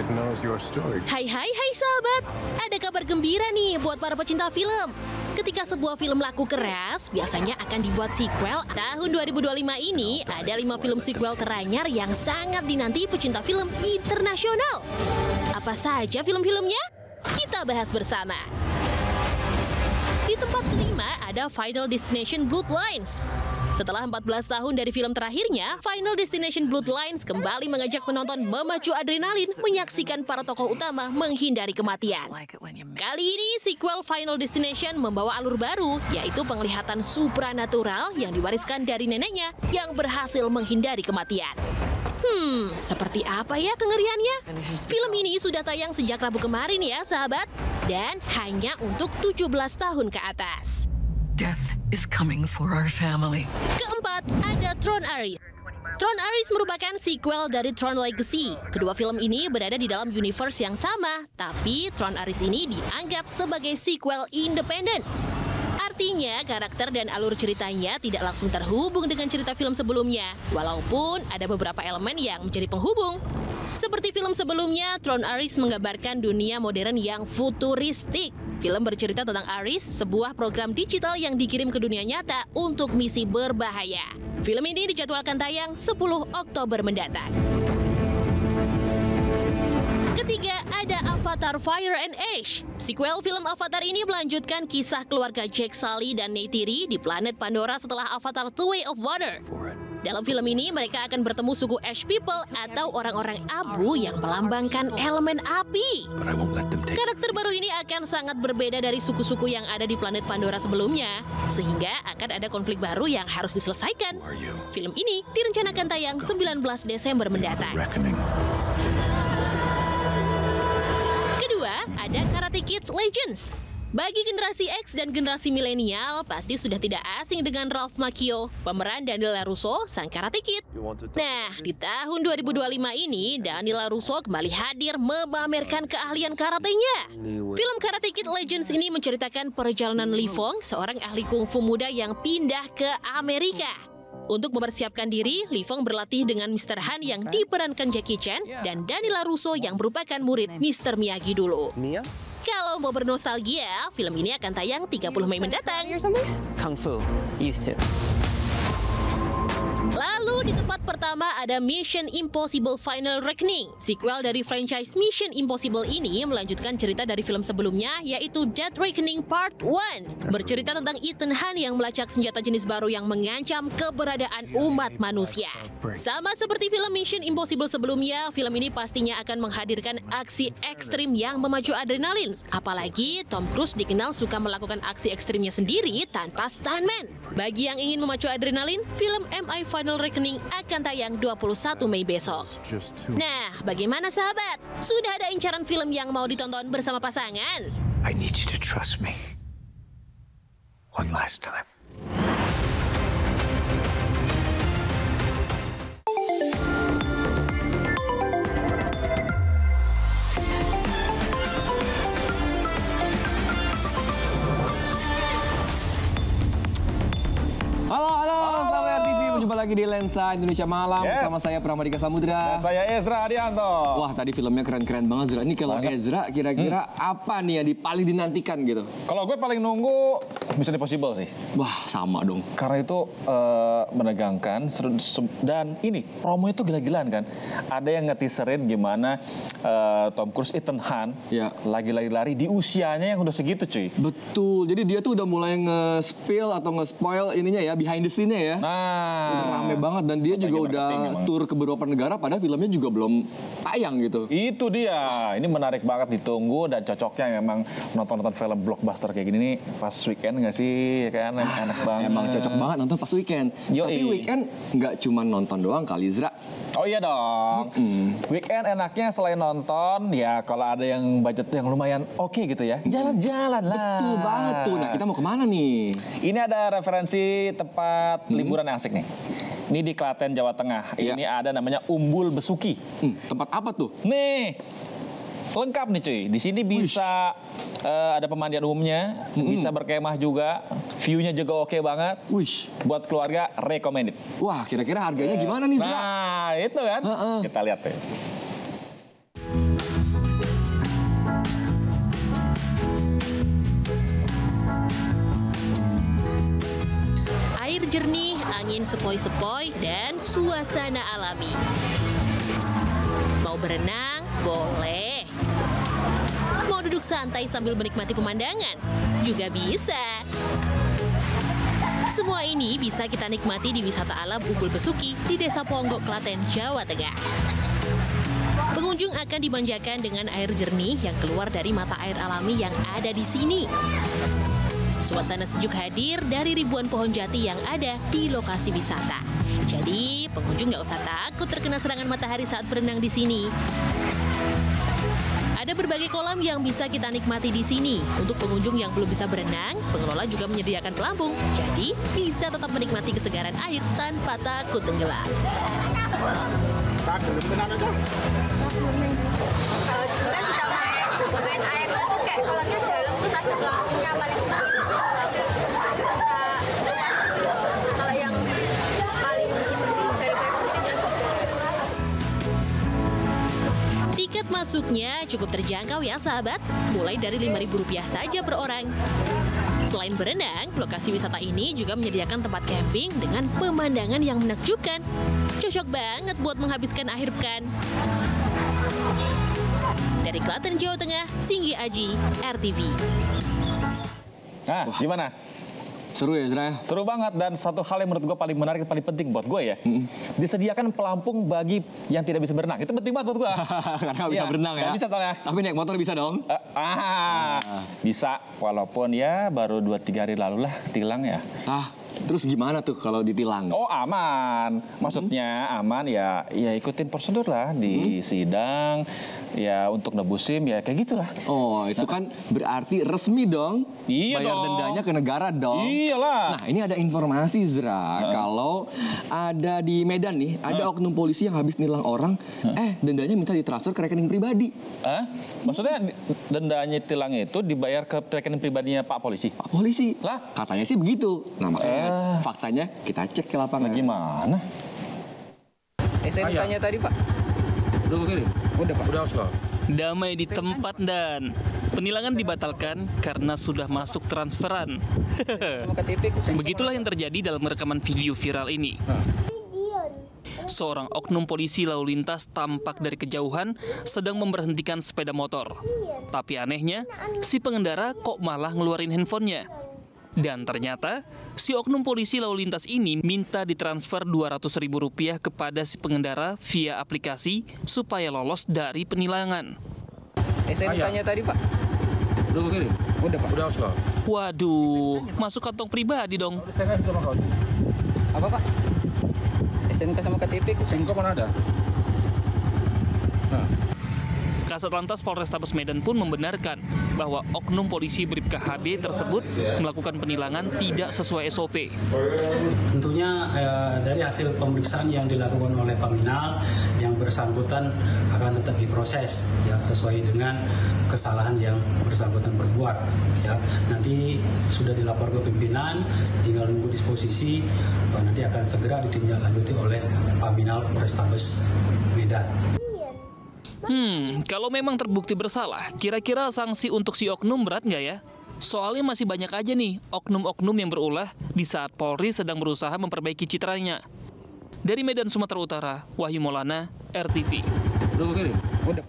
It knows your story. Hai sahabat, ada kabar gembira nih buat para pecinta film. Ketika sebuah film laku keras, biasanya akan dibuat sequel. Tahun 2025 ini ada 5 film sequel teranyar yang sangat dinanti pecinta film internasional. Apa saja film-filmnya? Kita bahas bersama. Di tempat kelima ada Final Destination Bloodlines. Setelah 14 tahun dari film terakhirnya, Final Destination Bloodlines kembali mengajak penonton memacu adrenalin menyaksikan para tokoh utama menghindari kematian. Kali ini, sequel Final Destination membawa alur baru, yaitu penglihatan supranatural yang diwariskan dari neneknya yang berhasil menghindari kematian. Seperti apa ya kengeriannya? Film ini sudah tayang sejak Rabu kemarin ya sahabat, dan hanya untuk 17 tahun ke atas. Death is coming for our family. Keempat, ada Tron Ares. Tron Ares merupakan sequel dari Tron Legacy. Kedua film ini berada di dalam universe yang sama, tapi Tron Ares ini dianggap sebagai sequel independen. Artinya, karakter dan alur ceritanya tidak langsung terhubung dengan cerita film sebelumnya, walaupun ada beberapa elemen yang menjadi penghubung. Seperti film sebelumnya, Tron Ares menggambarkan dunia modern yang futuristik. Film bercerita tentang Ares, sebuah program digital yang dikirim ke dunia nyata untuk misi berbahaya. Film ini dijadwalkan tayang 10 Oktober mendatang. Ketiga, ada Avatar Fire and Ash. Sequel film Avatar ini melanjutkan kisah keluarga Jake Sully dan Neytiri di planet Pandora setelah Avatar The Way of Water. Dalam film ini, mereka akan bertemu suku Ash People atau orang-orang abu yang melambangkan elemen api. Karakter baru ini akan sangat berbeda dari suku-suku yang ada di planet Pandora sebelumnya, sehingga akan ada konflik baru yang harus diselesaikan. Film ini direncanakan tayang 19 Desember mendatang. Kedua, ada Karate Kid Legends. Bagi generasi X dan generasi milenial, pasti sudah tidak asing dengan Ralph Macchio, pemeran Daniel LaRusso, sang Karate Kid. Nah, di tahun 2025 ini, Daniel LaRusso kembali hadir memamerkan keahlian karatenya. Film Karate Kid Legends ini menceritakan perjalanan Li Fong, seorang ahli kungfu muda yang pindah ke Amerika. Untuk mempersiapkan diri, Li Fong berlatih dengan Mr. Han yang diperankan Jackie Chan dan Daniel LaRusso yang merupakan murid Mr. Miyagi dulu. Kalau mau bernostalgia, film ini akan tayang 30 Mei mendatang. Kung Fu, used to. Lalu di tempat pertama ada Mission Impossible Final Reckoning. Sequel dari franchise Mission Impossible ini melanjutkan cerita dari film sebelumnya, yaitu Dead Reckoning Part 1. Bercerita tentang Ethan Hunt yang melacak senjata jenis baru yang mengancam keberadaan umat manusia. Sama seperti film Mission Impossible sebelumnya, film ini pastinya akan menghadirkan aksi ekstrim yang memacu adrenalin. Apalagi Tom Cruise dikenal suka melakukan aksi ekstrimnya sendiri tanpa stuntman. Bagi yang ingin memacu adrenalin, film MI Final Reckoning akan tayang 21 Mei besok. Nah, bagaimana sahabat? Sudah ada incaran film yang mau ditonton bersama pasangan? I need you to trust me. One last time. Halo, selamat TV. Berjumpa lagi di Lensa Indonesia Malam. Bersama saya Pramadika Samudra. Dan saya Ezra Adianto. Wah, tadi filmnya keren-keren banget, Zra. Ini kalau Ezra, kira-kira apa nih yang paling dinantikan gitu? Kalau gue paling nunggu Mission Impossible sih. Wah, sama dong. Karena itu menegangkan, dan ini promonya tuh gila-gilaan kan. Ada yang nge-teaserin gimana Tom Cruise, Ethan Hunt lagi lari-lari di usianya yang udah segitu cuy. Betul, jadi dia tuh udah mulai nge-spill atau nge-spoil ininya ya, behind the scene-nya ya. Nah, udah rame banget dan dia juga udah tur ke beberapa negara padahal filmnya juga belum tayang gitu. Itu dia, ini menarik banget ditunggu dan cocoknya memang nonton-nonton film blockbuster kayak gini nih pas weekend nggak sih, ya kan? Enak banget. Emang cocok banget nonton pas weekend. Tapi weekend nggak cuma nonton doang kali, Zra. Oh iya dong. Weekend enaknya selain nonton, ya kalau ada yang budget yang lumayan oke gitu ya, jalan-jalan lah. Betul banget tuh. Nah, kita mau kemana nih? Ini ada referensi tempat liburan yang asik nih. Ini di Klaten, Jawa Tengah. Ini ada namanya Umbul Besuki. Tempat apa tuh? Nih, lengkap nih cuy. Di sini bisa ada pemandian umumnya, bisa berkemah juga. View-nya juga oke banget. Buat keluarga recommended. Wah, kira-kira harganya gimana nih, Zra? Nah, itu kan. Kita lihat deh. jernih, angin sepoi-sepoi, dan suasana alami. Mau berenang? Boleh. Mau duduk santai sambil menikmati pemandangan? Juga bisa. Semua ini bisa kita nikmati di wisata alam Umbul Besuki di Desa Ponggok, Klaten, Jawa Tengah. Pengunjung akan dimanjakan dengan air jernih yang keluar dari mata air alami yang ada di sini. Suasana sejuk hadir dari ribuan pohon jati yang ada di lokasi wisata. Jadi, pengunjung nggak usah takut terkena serangan matahari saat berenang di sini. Ada berbagai kolam yang bisa kita nikmati di sini. Untuk pengunjung yang belum bisa berenang, pengelola juga menyediakan pelampung. Jadi, bisa tetap menikmati kesegaran air tanpa takut tenggelam. Kalau dulu kan bisa main air terus kayak kolamnya dalam terus ada pelampungnya paling sedikit sih kolamnya bisa luas. Kalau yang paling itu sih dari bersihnya. Tiket masuknya cukup terjangkau ya sahabat, mulai dari Rp5.000 saja per orang. Selain berenang, lokasi wisata ini juga menyediakan tempat camping dengan pemandangan yang menakjubkan. Cocok banget buat menghabiskan akhir pekan. Dari Klaten, Jawa Tengah, Singgi Aji, RTV. Nah, gimana? Seru ya, Zra? Seru banget, dan satu hal yang menurut gue paling menarik, paling penting buat gue ya, disediakan pelampung bagi yang tidak bisa berenang. Itu penting banget buat gue. Karena nggak bisa berenang ya? Nggak bisa soalnya. Tapi naik motor bisa dong? Bisa, walaupun ya baru 2-3 hari lalu lah tilang ya. Terus gimana tuh kalau ditilang? Oh aman, maksudnya aman ya ikutin prosedur lah di sidang, ya untuk nebus SIM ya kayak gitulah. Oh itu kan berarti resmi dong, Iya bayar dong. dendanya ke negara dong. Iyalah. Nah ini ada informasi Zra, kalau ada di Medan nih, ada oknum polisi yang habis nilang orang, dendanya minta ditransfer ke rekening pribadi. Maksudnya dendanya tilangnya itu dibayar ke rekening pribadinya Pak Polisi? Pak Polisi? Lah? Katanya sih begitu. Nah makanya faktanya kita cek ke lapangan. Gimana? SNK-nya tadi Pak? Udah kirim? Udah Pak. Udah Oslo. Damai di tempat dan penilangan dibatalkan karena sudah masuk transferan. Begitulah yang terjadi dalam rekaman video viral ini. Seorang oknum polisi lalu lintas tampak dari kejauhan sedang memberhentikan sepeda motor. Tapi anehnya, si pengendara kok malah ngeluarin handphonenya. Dan ternyata, si oknum polisi lalu lintas ini minta ditransfer Rp200.000 kepada si pengendara via aplikasi supaya lolos dari penilangan. SNK-nya tadi Pak? Udah kirim? Udah Pak. Udah Oslo. Waduh, masuk kantong pribadi dong. Apa Pak? SNK sama KTP? SIM mana ada? Kasat Lantas Polrestabes Medan pun membenarkan bahwa oknum polisi Bribka HB tersebut melakukan penilangan tidak sesuai SOP. Tentunya dari hasil pemeriksaan yang dilakukan oleh Paminal, yang bersangkutan akan tetap diproses ya sesuai dengan kesalahan yang bersangkutan berbuat. Ya, nanti sudah dilapor ke pimpinan, tinggal nunggu disposisi, nanti akan segera ditindaklanjuti oleh Paminal Polrestabes Medan. Kalau memang terbukti bersalah, kira-kira sanksi untuk si oknum berat nggak ya? Soalnya masih banyak aja nih oknum-oknum yang berulah di saat Polri sedang berusaha memperbaiki citranya. Dari Medan, Sumatera Utara, Wahyu Maulana, RTV. Udah kirim? Udah.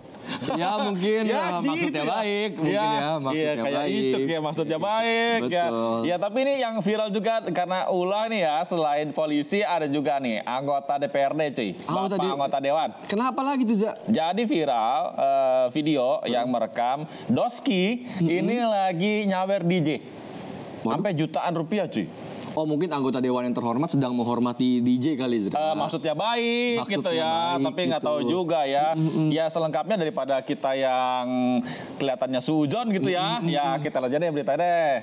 Ya mungkin maksudnya baik, maksudnya kayak baik. Icuk ya maksudnya baik. Betul. Ya tapi ini yang viral juga karena ulah nih ya, selain polisi ada juga nih anggota DPRD cuy, anggota Dewan. Kenapa lagi tuh Za? Jadi viral video yang merekam Doski ini lagi nyawer DJ. Sampai jutaan rupiah cuy. Oh mungkin anggota Dewan yang terhormat sedang menghormati DJ kali Zra. Maksudnya baik Maksudnya gitu ya, baik, tapi nggak gitu. tahu juga ya. Ya selengkapnya daripada kita yang kelihatannya sujon gitu ya. Ya kita aja deh berita deh.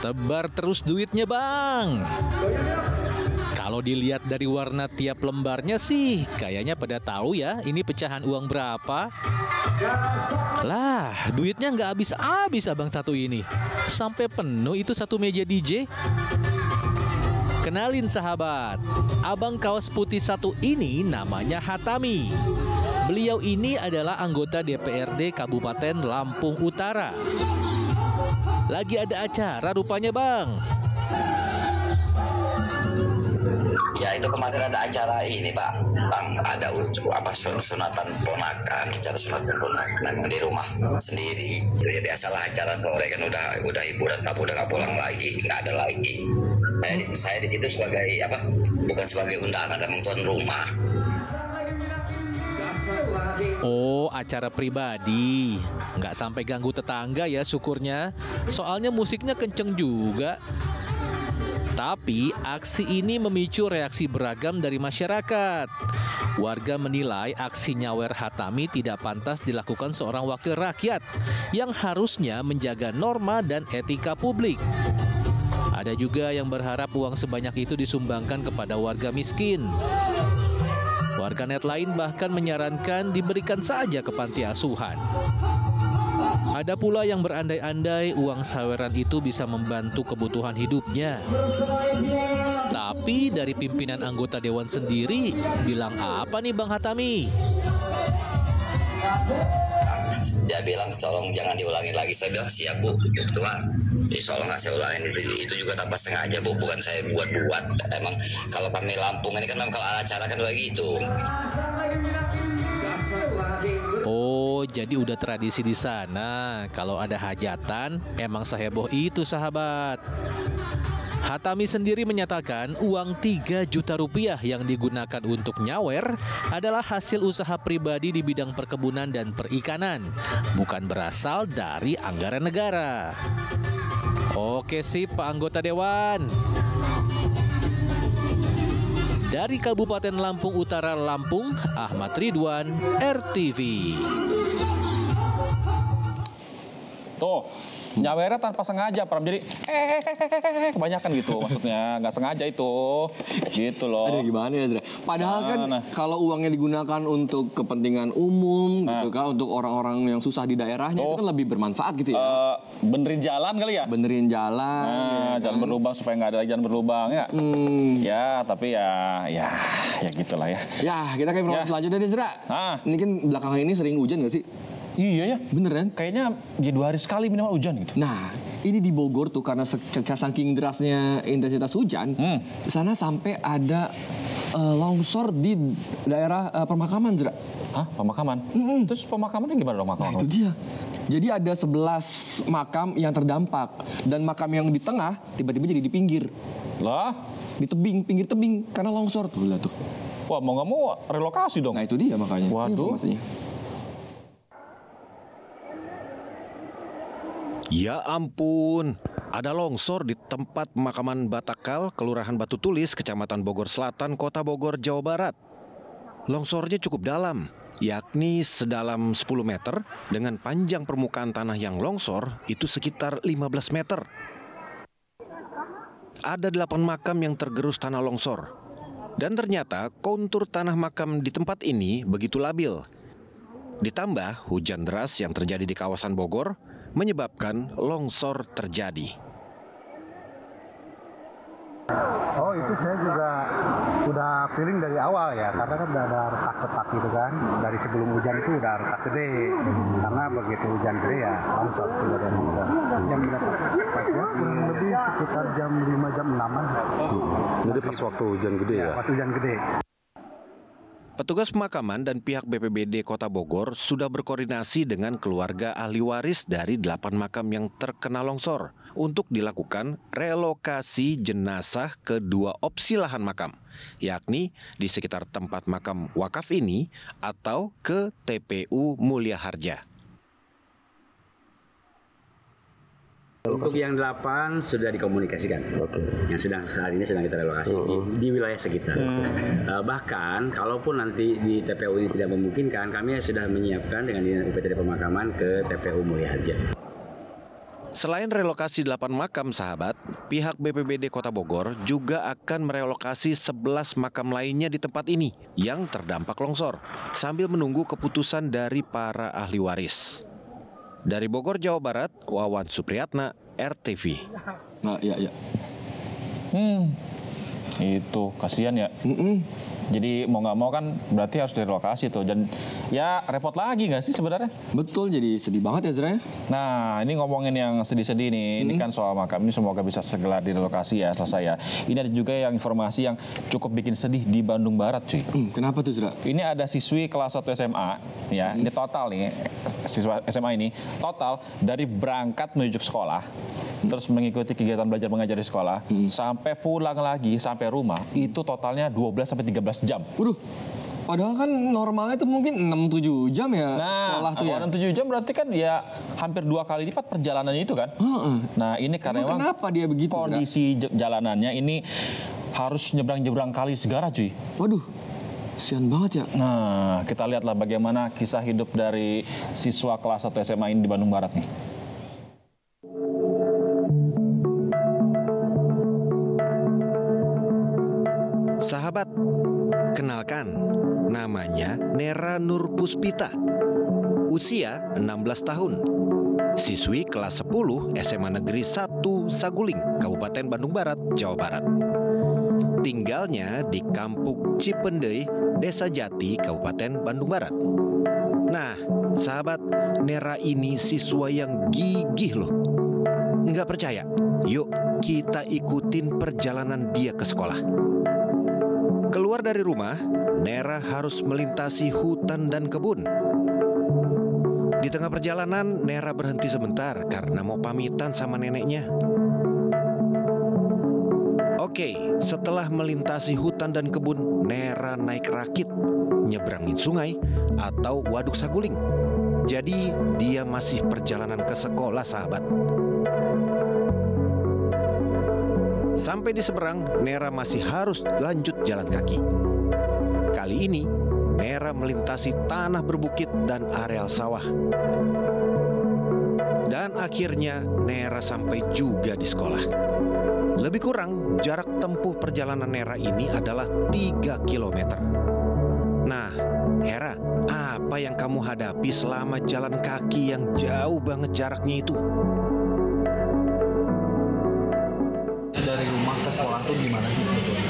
Tebar terus duitnya bang. Kalau dilihat dari warna tiap lembarnya sih, kayaknya pada tahu ya ini pecahan uang berapa. Lah, duitnya nggak habis-habis abang satu ini. Sampai penuh itu satu meja DJ. Kenalin sahabat, abang kaos putih satu ini namanya Hatami. Beliau ini adalah anggota DPRD Kabupaten Lampung Utara. Lagi ada acara rupanya, Bang. Ya itu kemarin ada acara ini Pak, Bang, ada sunatan ponakan, acara sunatan ponakan memang di rumah sendiri. Ya biasalah acara sore kan udah hiburan, udah nggak pulang lagi, nggak ada lagi. Saya di situ sebagai bukan sebagai undangan, memang tuan rumah. Oh, acara pribadi. Nggak sampai ganggu tetangga ya syukurnya. Soalnya musiknya kenceng juga. Tapi aksi ini memicu reaksi beragam dari masyarakat. Warga menilai aksi nyawer Hatami tidak pantas dilakukan seorang wakil rakyat yang harusnya menjaga norma dan etika publik. Ada juga yang berharap uang sebanyak itu disumbangkan kepada warga miskin. Warganet lain bahkan menyarankan diberikan saja ke panti asuhan. Ada pula yang berandai-andai uang saweran itu bisa membantu kebutuhan hidupnya. Tapi dari pimpinan anggota dewan sendiri bilang apa nih Bang Hatami? Dia bilang tolong jangan diulangi lagi. Saya bilang siap Bu, Tuhan. Insya Allah nggak saya ulangin, itu juga tanpa sengaja Bu, bukan saya buat-buat. Emang kalau kami Lampung ini kan kalau acara kan begitu. Oh, jadi udah tradisi di sana. Kalau ada hajatan, emang seheboh itu sahabat. Hatami sendiri menyatakan uang 3 juta rupiah yang digunakan untuk nyawer adalah hasil usaha pribadi di bidang perkebunan dan perikanan, bukan berasal dari anggaran negara. Oke sip Pak Anggota Dewan. Dari Kabupaten Lampung Utara, Lampung, Ahmad Ridwan, RTV. Tuh, nyawernya tanpa sengaja, Pram. Jadi kebanyakan gitu maksudnya, nggak sengaja itu, gitu loh. Ada gimana ya, Zra? Padahal kan kalau uangnya digunakan untuk kepentingan umum, gitu kan, untuk orang-orang yang susah di daerahnya itu kan lebih bermanfaat gitu ya. Benerin jalan kali ya? Benerin jalan. Jalan berlubang supaya nggak ada lagi jalan berlubang ya. Ya, tapi ya gitulah ya. Ya, kita ke informasi selanjutnya nih, Zra. Ini kan belakangan ini sering hujan nggak sih? Iya ya, beneran. Kayaknya ya 2 hari sekali minimal hujan gitu. Nah, ini di Bogor tuh karena saking derasnya intensitas hujan, di sana sampai ada longsor di daerah pemakaman, Zra. Hah? Pemakaman? Terus pemakamannya gimana dong makam? Nah, itu dia. Jadi ada 11 makam yang terdampak dan makam yang di tengah tiba-tiba jadi di pinggir. Lah? Di tebing, pinggir tebing karena longsor tuh lah tuh. Wah, mau nggak mau relokasi dong. Nah, itu dia makanya. Waduh. Informasinya. Ya ampun, ada longsor di tempat pemakaman Batakal, Kelurahan Batu Tulis, Kecamatan Bogor Selatan, Kota Bogor, Jawa Barat. Longsornya cukup dalam, yakni sedalam 10 meter dengan panjang permukaan tanah yang longsor itu sekitar 15 meter. Ada 8 makam yang tergerus tanah longsor. Dan ternyata kontur tanah makam di tempat ini begitu labil. Ditambah hujan deras yang terjadi di kawasan Bogor menyebabkan longsor terjadi. Oh, itu saya juga udah feeling dari awal ya, karena kan udah ada retak-retak gitu kan. Dari sebelum hujan itu udah retak gede, karena begitu hujan gede ya longsor, tidak ada longsor. Jam berapa? Kurang lebih sekitar jam 5, jam 6-an. Jadi pas waktu hujan gede ya? Pas hujan gede. Petugas pemakaman dan pihak BPBD Kota Bogor sudah berkoordinasi dengan keluarga ahli waris dari 8 makam yang terkena longsor untuk dilakukan relokasi jenazah ke 2 opsi lahan makam, yakni di sekitar tempat makam wakaf ini atau ke TPU Mulia Harja. Untuk yang 8 sudah dikomunikasikan, yang saat ini sedang kita relokasi di wilayah sekitar. Bahkan kalaupun nanti di TPU ini tidak memungkinkan, kami sudah menyiapkan dengan Dinas UPTD Pemakaman ke TPU Mulia Harja. Selain relokasi 8 makam sahabat, pihak BPBD Kota Bogor juga akan merelokasi 11 makam lainnya di tempat ini yang terdampak longsor, sambil menunggu keputusan dari para ahli waris. Dari Bogor, Jawa Barat, Wawan Supriyatna, RTV. Nah, iya. Itu kasihan ya. Jadi mau nggak mau kan berarti harus direlokasi tuh, dan ya repot lagi nggak sih sebenarnya? Betul, jadi sedih banget ya Zra ya. Nah, ini ngomongin yang sedih-sedih nih, ini kan soal makam, ini semoga bisa segera direlokasi ya, selesai ya. Ini ada juga yang informasi yang cukup bikin sedih di Bandung Barat cuy. Kenapa tuh Zra? Ini ada siswi kelas 1 SMA, ya, ini total nih, siswa SMA ini, total dari berangkat menuju sekolah, terus mengikuti kegiatan belajar mengajar di sekolah, sampai pulang lagi, sampai rumah, itu totalnya 12-13 jam. Waduh, padahal kan normalnya itu mungkin 6-7 jam ya sekolah tuh ya. 6-7 jam berarti kan ya hampir 2 kali lipat perjalanannya itu kan. Nah ini karena memang kenapa dia begitu? Kondisi jalanannya ini harus nyebrang-nyebrang kali segara cuy. Waduh, kasihan banget ya. Nah kita lihatlah bagaimana kisah hidup dari siswa kelas 1 SMA ini di Bandung Barat nih. Sahabat, kenalkan, namanya Nera Nur Puspita. Usia 16 tahun. Siswi kelas 10 SMA Negeri 1 Saguling, Kabupaten Bandung Barat, Jawa Barat. Tinggalnya di Kampung Cipendei, Desa Jati, Kabupaten Bandung Barat. Nah, sahabat, Nera ini siswa yang gigih loh. Nggak percaya? Yuk, kita ikutin perjalanan dia ke sekolah. Keluar dari rumah, Nera harus melintasi hutan dan kebun. Di tengah perjalanan, Nera berhenti sebentar karena mau pamitan sama neneknya. Oke, setelah melintasi hutan dan kebun, Nera naik rakit, nyebrangin sungai atau waduk Saguling. Jadi, dia masih perjalanan ke sekolah, sahabat. Sampai di seberang, Nera masih harus lanjut jalan kaki. Kali ini, Nera melintasi tanah berbukit dan areal sawah. Dan akhirnya, Nera sampai juga di sekolah. Lebih kurang, jarak tempuh perjalanan Nera ini adalah 3 km. Nah, Hera, apa yang kamu hadapi selama jalan kaki yang jauh banget jaraknya itu? Dari rumah ke sekolah tuh gimana sih sebetulnya?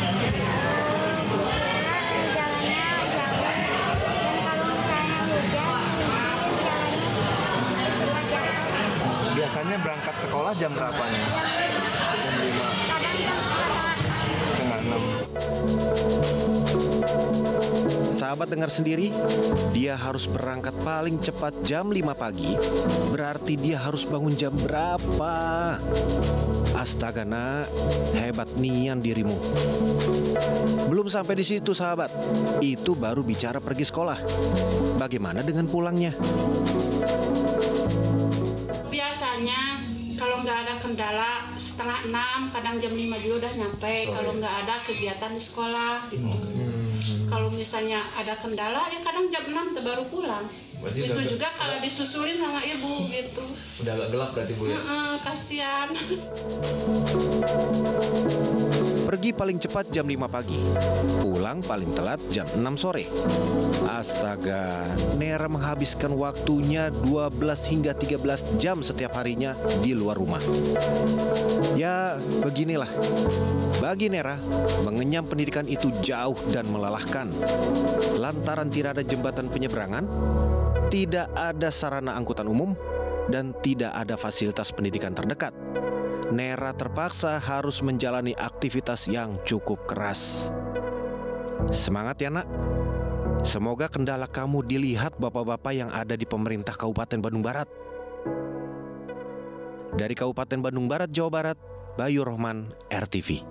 Jalannya jauh, dan kalau misalnya hujan, jalannya Biasanya berangkat sekolah jam berapa nih? Jam 5? kadang jam 4. 6. Sahabat dengar sendiri, dia harus berangkat paling cepat jam 5 pagi. Berarti dia harus bangun jam berapa? Astaga nak, hebat nian dirimu. Belum sampai di situ sahabat, itu baru bicara pergi sekolah. Bagaimana dengan pulangnya? Biasanya kalau nggak ada kendala setengah 6, kadang jam 5 juga udah nyampe. Kalau nggak ada kegiatan di sekolah gitu. Kalau misalnya ada kendala ya kadang jam 6 baru pulang. Berarti itu juga kalau disusulin sama ibu gitu. Udah agak gelap berarti Bu ya? Kasihan. Pergi paling cepat jam 5 pagi, pulang paling telat jam 6 sore. Astaga, Nera menghabiskan waktunya 12 hingga 13 jam setiap harinya di luar rumah. Ya, beginilah. Bagi Nera, mengenyam pendidikan itu jauh dan melelahkan. Lantaran tidak ada jembatan penyeberangan, tidak ada sarana angkutan umum, dan tidak ada fasilitas pendidikan terdekat. Nera terpaksa harus menjalani aktivitas yang cukup keras. Semangat ya nak. Semoga kendala kamu dilihat bapak-bapak yang ada di pemerintah Kabupaten Bandung Barat. Dari Kabupaten Bandung Barat, Jawa Barat, Bayu Rohman, RTV.